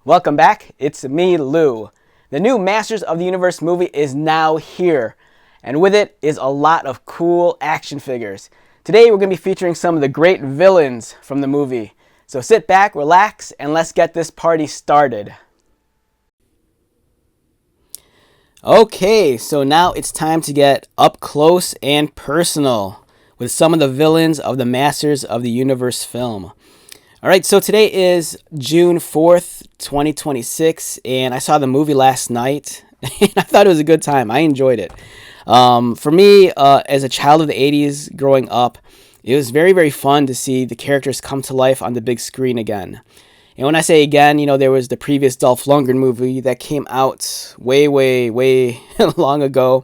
Welcome back, it's me, Lou. The new Masters of the Universe movie is now here, and with it is a lot of cool action figures. Today we're going to be featuring some of the great villains from the movie. So sit back, relax, and let's get this party started. Okay, so now it's time to get up close and personal with some of the villains of the Masters of the Universe film. Alright, so today is June 4th, 2026, and I saw the movie last night, and I thought it was a good time. I enjoyed it. For me, as a child of the 80s growing up, it was very, very fun to see the characters come to life on the big screen again. And when I say again, there was the previous Dolph Lundgren movie that came out way, way, way long ago,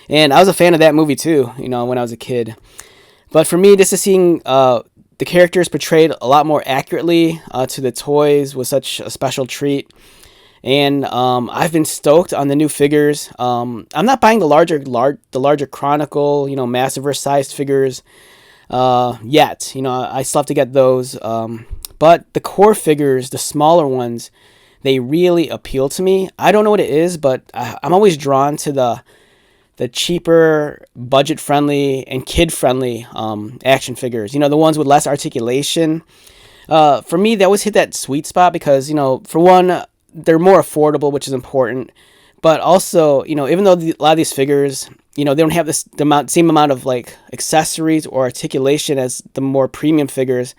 and I was a fan of that movie too, when I was a kid. But for me, just to seeing the characters portrayed a lot more accurately to the toys was such a special treat. And I've been stoked on the new figures. I'm not buying the larger Chronicle, Massiverse sized figures yet. I still have to get those. But the core figures, the smaller ones, they really appeal to me. I don't know what it is, but I'm always drawn to the cheaper, budget-friendly, and kid-friendly action figures. The ones with less articulation. For me, they always hit that sweet spot because, for one, they're more affordable, which is important. But also, even though a lot of these figures, they don't have the same amount of accessories or articulation as the more premium figures,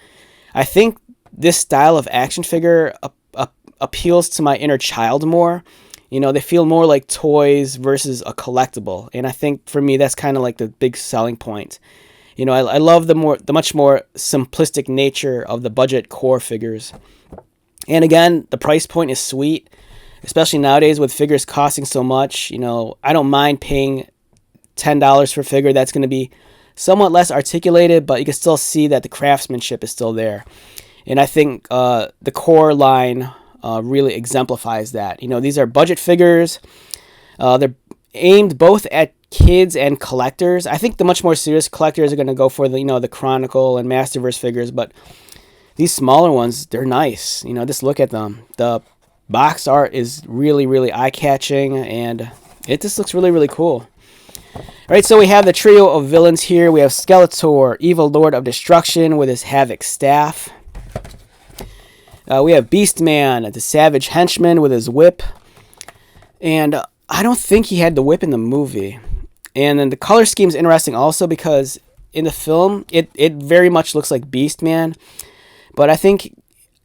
I think this style of action figure appeals to my inner child more. They feel more like toys versus a collectible. And I think for me, that's kind of like the big selling point. I love the much more simplistic nature of the budget core figures. And again, the price point is sweet, especially nowadays with figures costing so much. I don't mind paying $10 for a figure that's going to be somewhat less articulated, but you can still see that the craftsmanship is still there. And I think the core line really exemplifies that. These are budget figures. They're aimed both at kids and collectors. I think the much more serious collectors are going to go for the Chronicle and Masterverse figures, but these smaller ones, they're nice. Just look at them. The box art is really, really eye-catching, and it just looks really, really cool. All right, so we have the trio of villains here. We have Skeletor, evil lord of destruction with his Havoc staff. We have Beastman, the savage henchman with his whip. And I don't think he had the whip in the movie. And then the color scheme is interesting also because in the film, it very much looks like Beastman. But I think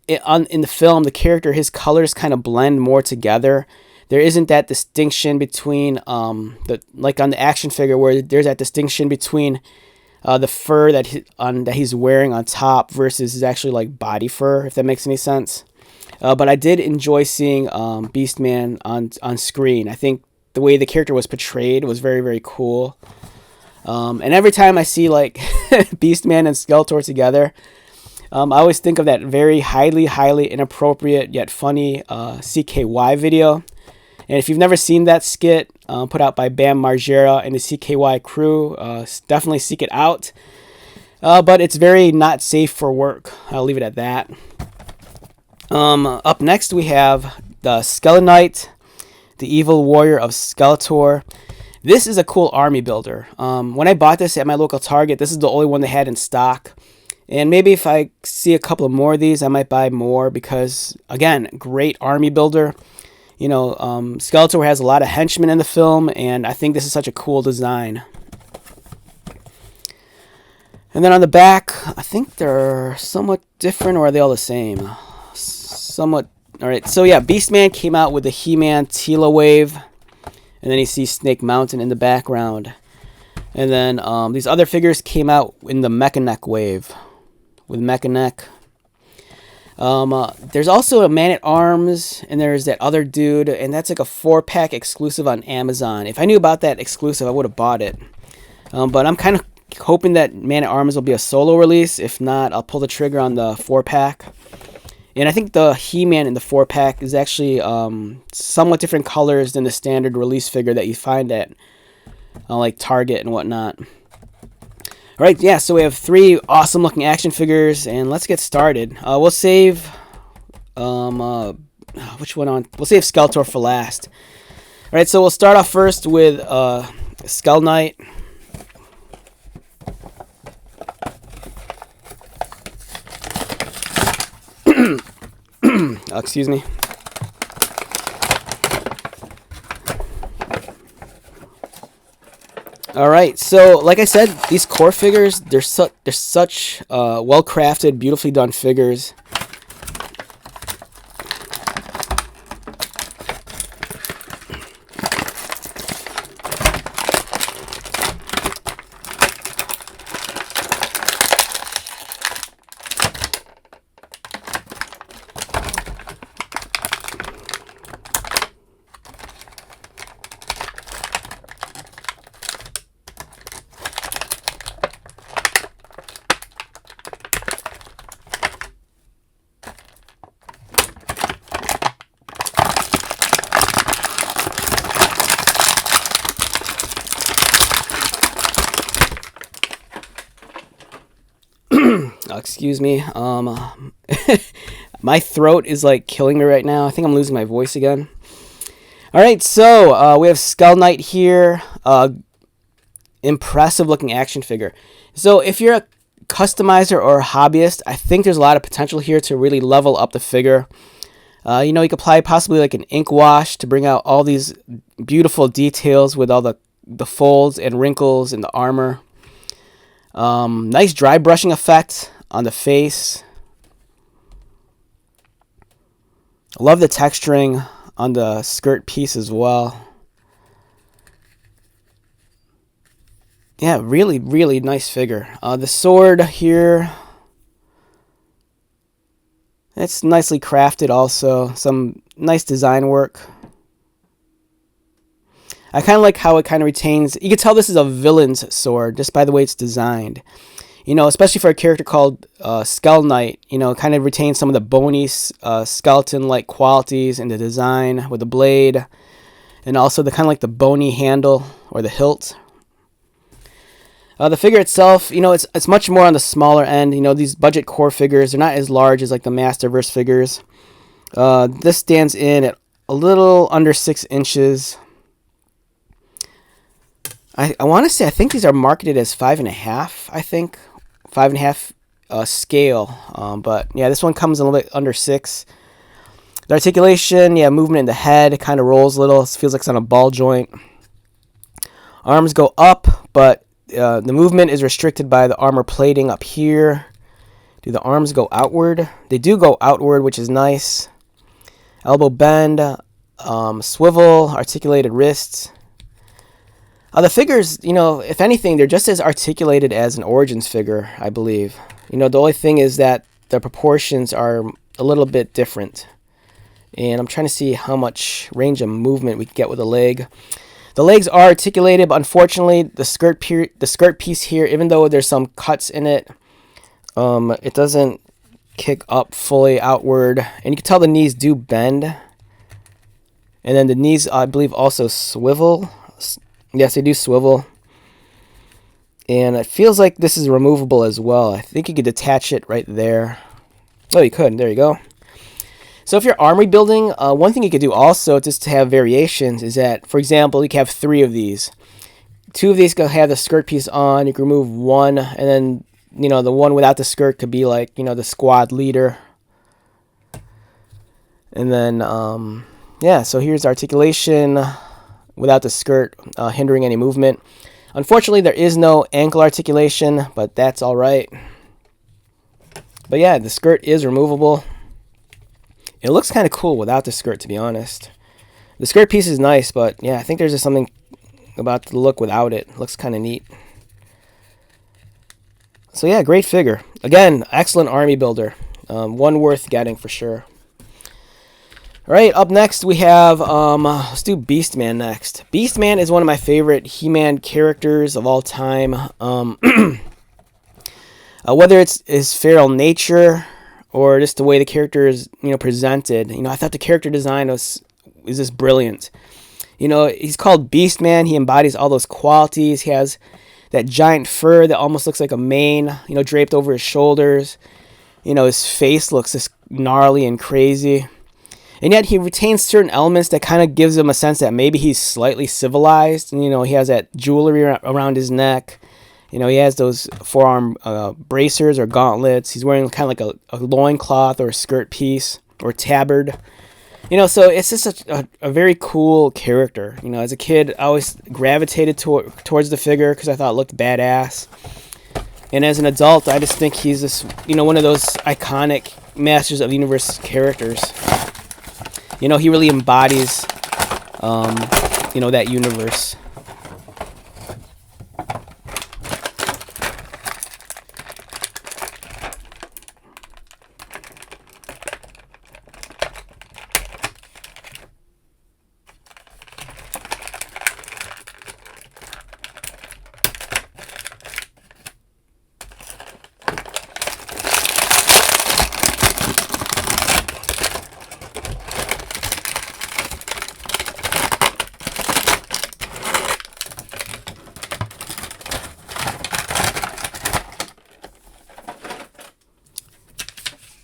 in the film, the character, his colors kind of blend more together. There isn't that distinction between, like on the action figure where there's that distinction between the fur that he's wearing on top versus his actually like body fur, if that makes any sense. But I did enjoy seeing Beastman on screen. I think the way the character was portrayed was very, very cool. And every time I see Beastman and Skeletor together, I always think of that very highly, highly inappropriate yet funny CKY video. And if you've never seen that skit put out by Bam Margera and the CKY crew, definitely seek it out. But it's very not safe for work. I'll leave it at that. Up next, we have the Skelenite, the evil warrior of Skeletor. This is a cool army builder. When I bought this at my local Target, this is the only one they had in stock. And maybe if I see a couple of more of these, I might buy more because, again, great army builder. Skeletor has a lot of henchmen in the film, and I think this is such a cool design. And then on the back, I think they're somewhat different, or are they all the same? Somewhat. All right, so yeah, Beastman came out with the He-Man Tila wave, and then you see Snake Mountain in the background. And then these other figures came out in the Mechanic wave with Mechanic. There's also a Man-at-Arms, and there's that other dude, and that's like a 4-pack exclusive on Amazon. If I knew about that exclusive, I would have bought it. But I'm kind of hoping that Man-at-Arms will be a solo release. If not, I'll pull the trigger on the 4-pack. And I think the He-Man in the 4-pack is actually somewhat different colors than the standard release figure that you find at like Target and whatnot. Alright, yeah, so we have 3 awesome looking action figures, and let's get started. We'll save which one on? We'll save Skeletor for last. All right, so we'll start off first with Skull Knight. Excuse me. All right, so like I said, these core figures, they're such well-crafted, beautifully done figures. Excuse me. My throat is like killing me right now. I think I'm losing my voice again. All right, so we have Skull Knight here. Impressive looking action figure. So if you're a customizer or a hobbyist, I think there's a lot of potential here to really level up the figure. You could apply possibly like an ink wash to bring out all these beautiful details with all the folds and wrinkles in the armor. Nice dry brushing effect on the face. I love the texturing on the skirt piece as well. Yeah, really, really nice figure. The sword here, it's nicely crafted also. Some nice design work. I kind of like how it kind of retains... You can tell this is a villain's sword just by the way it's designed. Especially for a character called Skull Knight, it kind of retains some of the bony skeleton-like qualities in the design with the blade. And also the kind of like the bony handle or the hilt. The figure itself, it's much more on the smaller end. These budget core figures, they're not as large as like the Masterverse figures. This stands in at a little under 6 inches. I want to say, I think these are marketed as 5.5, I think. 5.5 scale. But yeah, this one comes a little bit under 6. The articulation, yeah, movement in the head, it kind of rolls a little. It feels like it's on a ball joint. Arms go up, but the movement is restricted by the armor plating up here. Do the arms go outward? They do go outward, which is nice. Elbow bend, swivel, articulated wrists. The figures, if anything, they're just as articulated as an Origins figure, I believe. The only thing is that the proportions are a little bit different. And I'm trying to see how much range of movement we can get with a leg. The legs are articulated, but unfortunately, the skirt piece here, even though there's some cuts in it, it doesn't kick up fully outward. And you can tell the knees do bend. And then the knees, I believe, also swivel. Yes, they do swivel. And it feels like this is removable as well. I think you could detach it right there. Oh, you could. There you go. So if you're armory building, one thing you could do also just to have variations is that, for example, you can have 3 of these. 2 of these could have the skirt piece on. You can remove one, and then, the one without the skirt could be like, the squad leader. And then, yeah, so here's articulation without the skirt hindering any movement. Unfortunately, there is no ankle articulation, but that's all right. But yeah, the skirt is removable. It looks kind of cool without the skirt, to be honest. The skirt piece is nice, but yeah, I think there's just something about the look without it. It looks kind of neat. So yeah, great figure. Again, excellent army builder. One worth getting for sure. All right, up next we have, let's do Beastman next. Beastman is one of my favorite He-Man characters of all time. Whether it's his feral nature or just the way the character is, presented. I thought the character design is just brilliant. He's called Beastman. He embodies all those qualities. He has that giant fur that almost looks like a mane, draped over his shoulders. His face looks just gnarly and crazy. And yet he retains certain elements that kind of gives him a sense that maybe he's slightly civilized. And, he has that jewelry around his neck. He has those forearm bracers or gauntlets. He's wearing kind of like a loincloth or a skirt piece or tabard. So it's just a very cool character. As a kid, I always gravitated towards the figure because I thought it looked badass. And as an adult, I just think he's this, one of those iconic Masters of the Universe characters. He really embodies, that universe.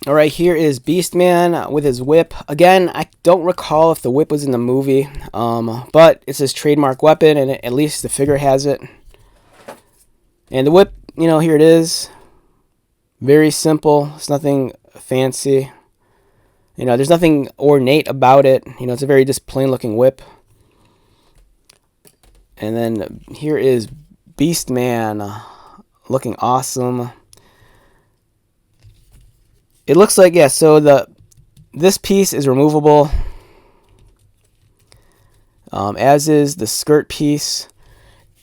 All right, here is Beastman with his whip. Again, I don't recall if the whip was in the movie, but it's his trademark weapon, and at least the figure has it. And the whip, here it is. Very simple. It's nothing fancy. There's nothing ornate about it. It's a very just plain-looking whip. And then here is Beastman, looking awesome. It looks like, yeah, so this piece is removable, as is the skirt piece.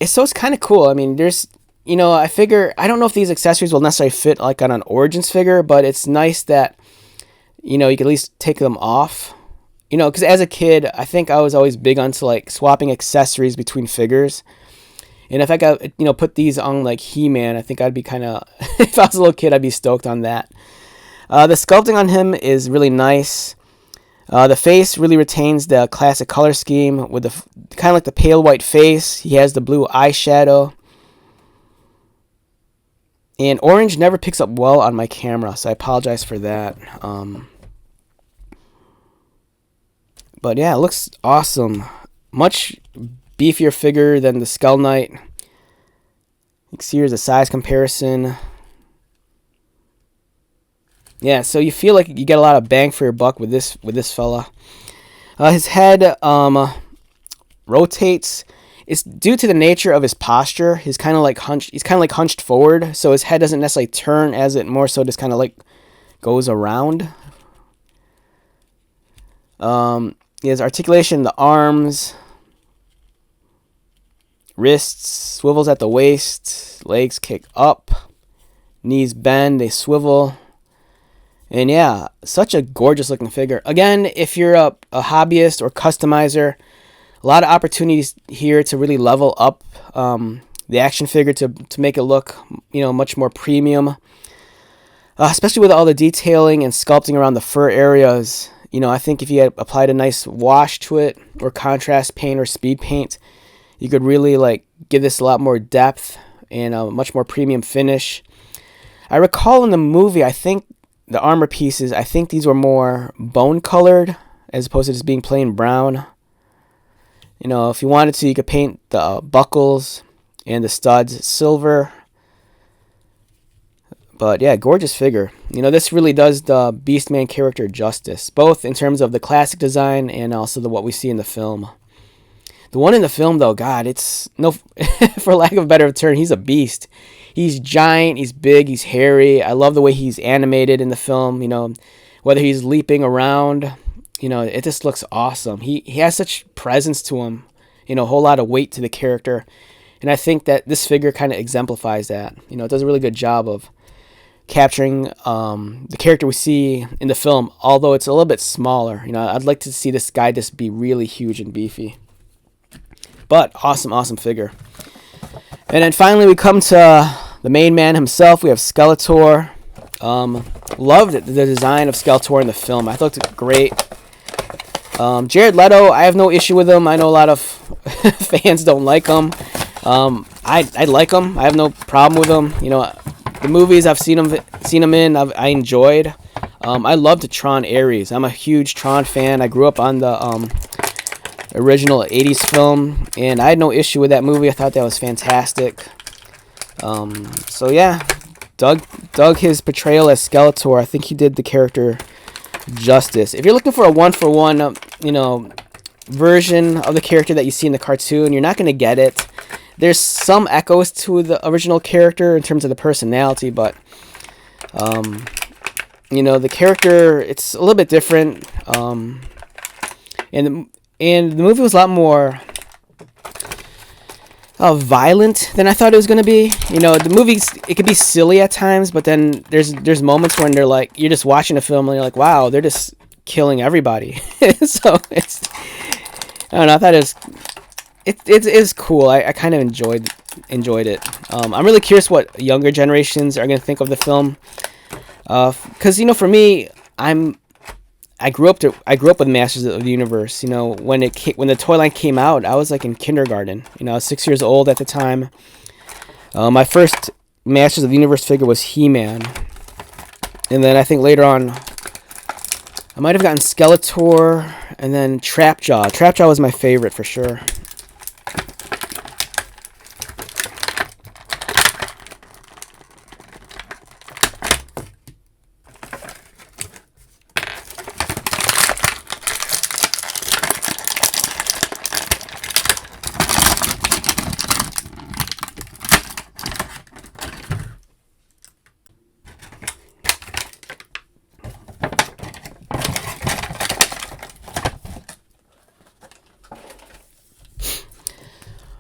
So it's kind of cool. I mean, there's, I figure, I don't know if these accessories will necessarily fit like on an Origins figure, but it's nice that, you can at least take them off. Because as a kid, I think I was always big onto like swapping accessories between figures. And if I got, put these on like He-Man, I think I'd be kind of, if I was a little kid, I'd be stoked on that. The sculpting on him is really nice. The face really retains the classic color scheme with the kind of like the pale white face. He has the blue eyeshadow. And orange never picks up well on my camera, so I apologize for that. But yeah, it looks awesome. Much beefier figure than the Skull Knight. You can see here's a size comparison. Yeah, so you feel like you get a lot of bang for your buck with this fella. His head rotates. It's due to the nature of his posture. He's kind of like hunched forward, so his head doesn't necessarily turn, as it more so just kind of like goes around. He has articulation in the arms, wrists, swivels at the waist, legs kick up, knees bend, they swivel. And yeah, such a gorgeous looking figure. Again, if you're a hobbyist or customizer, a lot of opportunities here to really level up the action figure to make it look, much more premium. Especially with all the detailing and sculpting around the fur areas. I think if you had applied a nice wash to it, or contrast paint or speed paint, you could really like give this a lot more depth and a much more premium finish. I recall in the movie, I think the armor pieces, I think these were more bone colored as opposed to just being plain brown. If you wanted to, you could paint the buckles and the studs silver. But yeah, gorgeous figure. This really does the Beastman character justice, both in terms of the classic design and also what we see in the film. The one in the film, though, God, it's no, for lack of a better term, he's a beast. He's giant, he's big, he's hairy. I love the way he's animated in the film. Whether he's leaping around, it just looks awesome. He has such presence to him, a whole lot of weight to the character. And I think that this figure kind of exemplifies that. It does a really good job of capturing the character we see in the film, although it's a little bit smaller. I'd like to see this guy just be really huge and beefy. But awesome figure. And then finally we come to the main man himself. We have Skeletor. Loved the design of Skeletor in the film. I thought it looked great. Jared Leto, I have no issue with him. I know a lot of fans don't like him. I like him. I have no problem with him. The movies I've seen him in, I enjoyed. I loved Tron Ares. I'm a huge Tron fan. I grew up on the original 80s film, and I had no issue with that movie. I thought that was fantastic. So yeah, dug his portrayal as Skeletor. I think he did the character justice. If you're looking for a one-for-one, version of the character that you see in the cartoon, you're not going to get it. There's some echoes to the original character in terms of the personality, but the character, it's a little bit different. And the movie was a lot more violent than I thought it was going to be. The movies, it could be silly at times, but then there's moments when they're like, you're just watching a film and you're like, wow, they're just killing everybody. So I don't know, I thought it is cool. I kind of enjoyed it. I'm really curious what younger generations are going to think of the film. Because for me, I grew up with Masters of the Universe. When the toy line came out, I was like in kindergarten. I was 6 years old at the time. My first Masters of the Universe figure was He-Man, and then I think later on, I might have gotten Skeletor, and then Trapjaw. Trapjaw was my favorite for sure.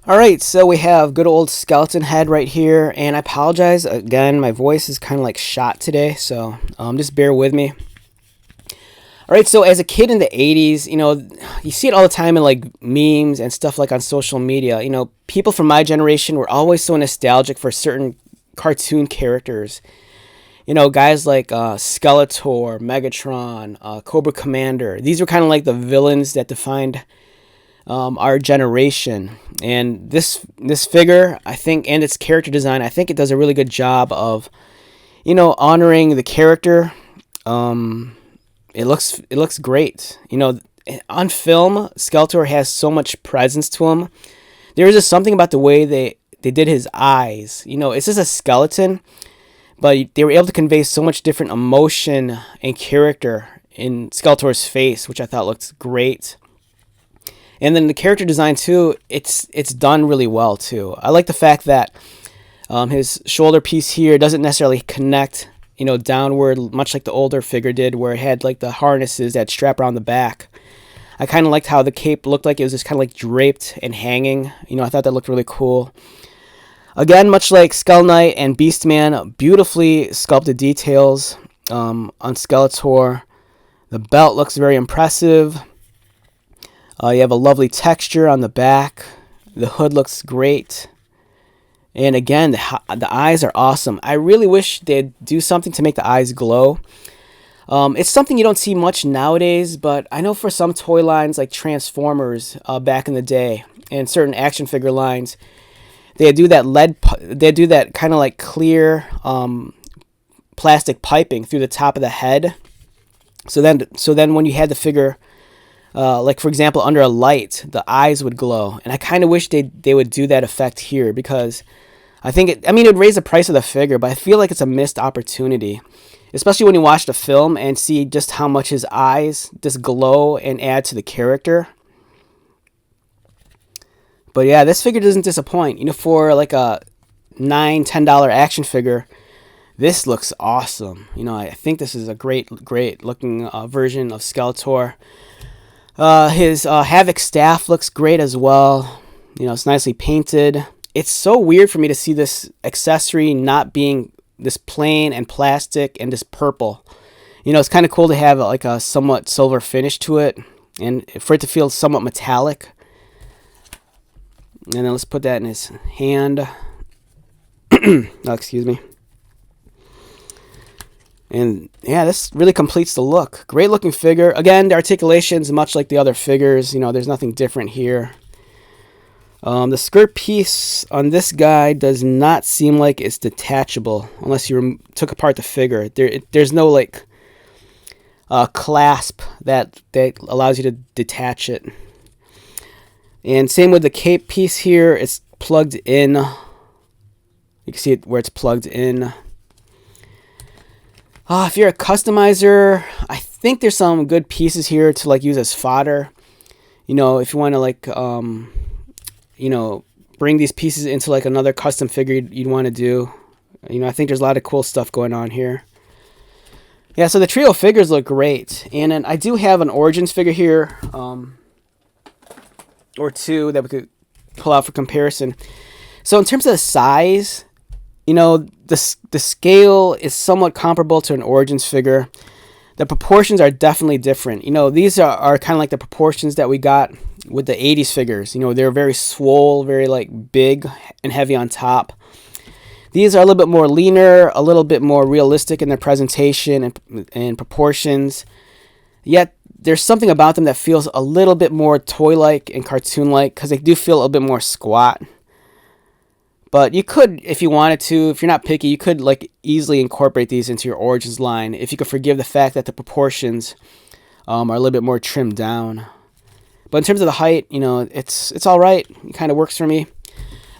Alright, so we have good old skeleton head right here, and I apologize again, my voice is kind of like shot today, so just bear with me. Alright, so as a kid in the 80s, you see it all the time in like memes and stuff like on social media. People from my generation were always so nostalgic for certain cartoon characters. Guys like Skeletor, Megatron, Cobra Commander. These were kind of like the villains that defined our generation. And this figure, I think, and its character design, I think it does a really good job of, honoring the character. It looks great. On film, Skeletor has so much presence to him. There is just something about the way they did his eyes. It's just a skeleton, but they were able to convey so much different emotion and character in Skeletor's face, which I thought looked great. And then the character design too, it's done really well too. I like the fact that his shoulder piece here doesn't necessarily connect, downward, much like the older figure did, where it had like the harnesses that strap around the back. I kind of liked how the cape looked like it was just kind of like draped and hanging. I thought that looked really cool. Again, much like Skull Knight and Beastman, beautifully sculpted details on Skeletor. The belt looks very impressive. You have a lovely texture on the back. The hood looks great. And again, the eyes are awesome. I really wish they'd do something to make the eyes glow. It's something you don't see much nowadays, but I know for some toy lines like Transformers back in the day and certain action figure lines, they do that kind of like clear plastic piping through the top of the head. So then when you had the figure, like for example, under a light, the eyes would glow, and I kind of wish they would do that effect here, because I think it would raise the price of the figure, but I feel like it's a missed opportunity, especially when you watch the film and see just how much his eyes just glow and add to the character. But yeah, this figure doesn't disappoint. For like a $9-10 action figure, this looks awesome. I think this is a great looking version of Skeletor. His Havoc staff looks great as well. It's nicely painted. It's so weird for me to see this accessory not being this plain and plastic and just purple. It's kind of cool to have like a somewhat silver finish to it, and for it to feel somewhat metallic. And then let's put that in his hand. Oh, excuse me. And yeah, this really completes the look. Great looking figure. Again, the articulation's much like the other figures. There's nothing different here. The skirt piece on this guy does not seem like it's detachable unless you took apart the figure. There's no like clasp that allows you to detach it. And same with the cape piece here. It's plugged in. You can see it where it's plugged in. If you're a customizer, I think there's some good pieces here to like use as fodder. You know, if you want to like, you know, bring these pieces into like another custom figure you'd want to do. You know, I think there's a lot of cool stuff going on here. Yeah, so the trio figures look great. And then I do have an Origins figure here, or two that we could pull out for comparison. So in terms of the size, you know, the scale is somewhat comparable to an Origins figure. The proportions are definitely different. You know, these are kind of like the proportions that we got with the 80s figures. You know, they're very swole, very like big and heavy on top. These are a little bit more leaner, a little bit more realistic in their presentation and proportions. Yet there's something about them that feels a little bit more toy-like and cartoon-like because they do feel a little bit more squat. But you could, if you wanted to, if you're not picky, you could like easily incorporate these into your Origins line if you could forgive the fact that the proportions are a little bit more trimmed down. But in terms of the height, you know, it's all right. It kind of works for me.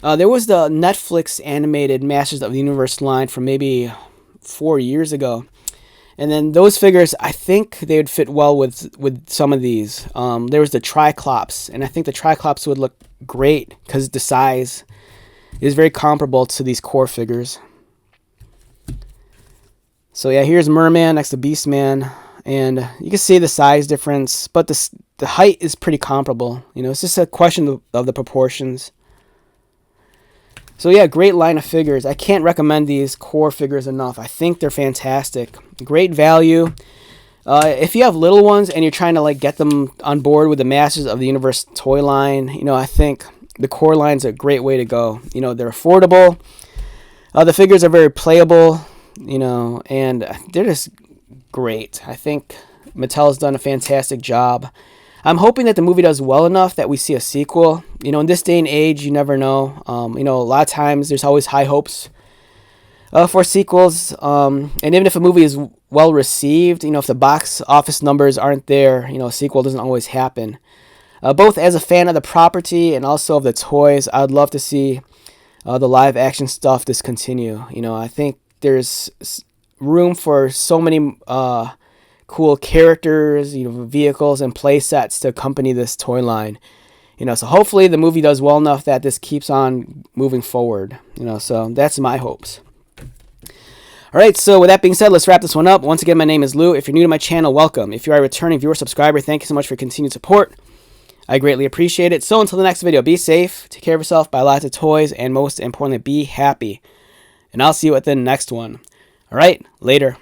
There was the Netflix animated Masters of the Universe line from maybe 4 years ago. And then those figures, I think they would fit well with some of these. There was the Triclops, and I think the Triclops would look great because the size is very comparable to these core figures. So yeah, here's Merman next to Beastman, and you can see the size difference, but the height is pretty comparable. You know, it's just a question of the proportions. So yeah, great line of figures. I can't recommend these core figures enough. I think they're fantastic. Great value. If you have little ones and you're trying to like get them on board with the Masters of the Universe toy line, you know, I think the core line's a great way to go. You know, they're affordable. The figures are very playable, you know, and they're just great. I think Mattel's done a fantastic job. I'm hoping that the movie does well enough that we see a sequel. You know, in this day and age, you never know. You know, a lot of times there's always high hopes for sequels. And even if a movie is well received, you know, if the box office numbers aren't there, you know, a sequel doesn't always happen. Both as a fan of the property and also of the toys, I would love to see the live action stuff discontinue. You know, I think there's room for so many cool characters, you know, vehicles and play sets to accompany this toy line. You know, so hopefully the movie does well enough that this keeps on moving forward. You know, so that's my hopes. All right, so with that being said, let's wrap this one up. Once again, my name is Lou. If you're new to my channel, welcome. If you are a returning viewer subscriber, thank you so much for your continued support. I greatly appreciate it. So until the next video, be safe, take care of yourself, buy lots of toys, and most importantly, be happy. And I'll see you at the next one. All right, later.